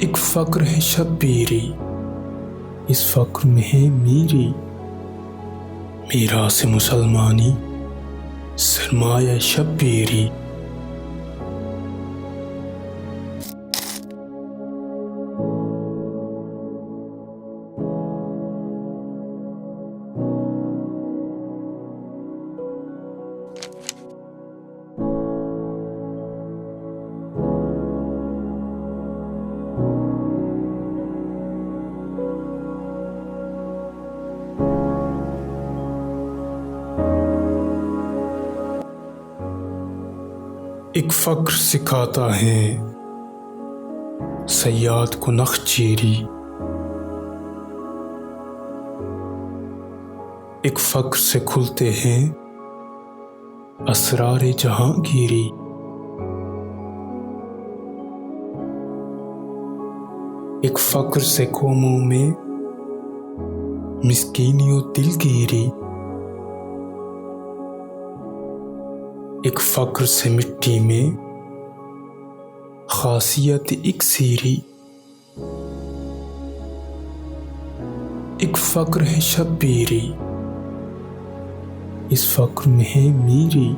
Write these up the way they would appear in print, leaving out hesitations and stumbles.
एक फ़क्र है शब्बीरी, इस फ़क्र में है मीरी। मीरास मुसलमानी, सरमाया शब्बीरी। एक फ़क्र सिखाता है सयाद को नखचीरी। एक फ़क्र से खुलते हैं असरारे जहांगीरी। एक फ़क्र से कौमों में मिस्कीनियों दिलगीरी। एक फ़क्र से मिट्टी में खासियत इक्सीरी। एक फ़क्र है शब्बीरी, इस फ़क्र में है मीरी।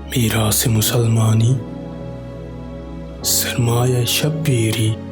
मीरास मुसलमानी, सरमाया शब्बीरी।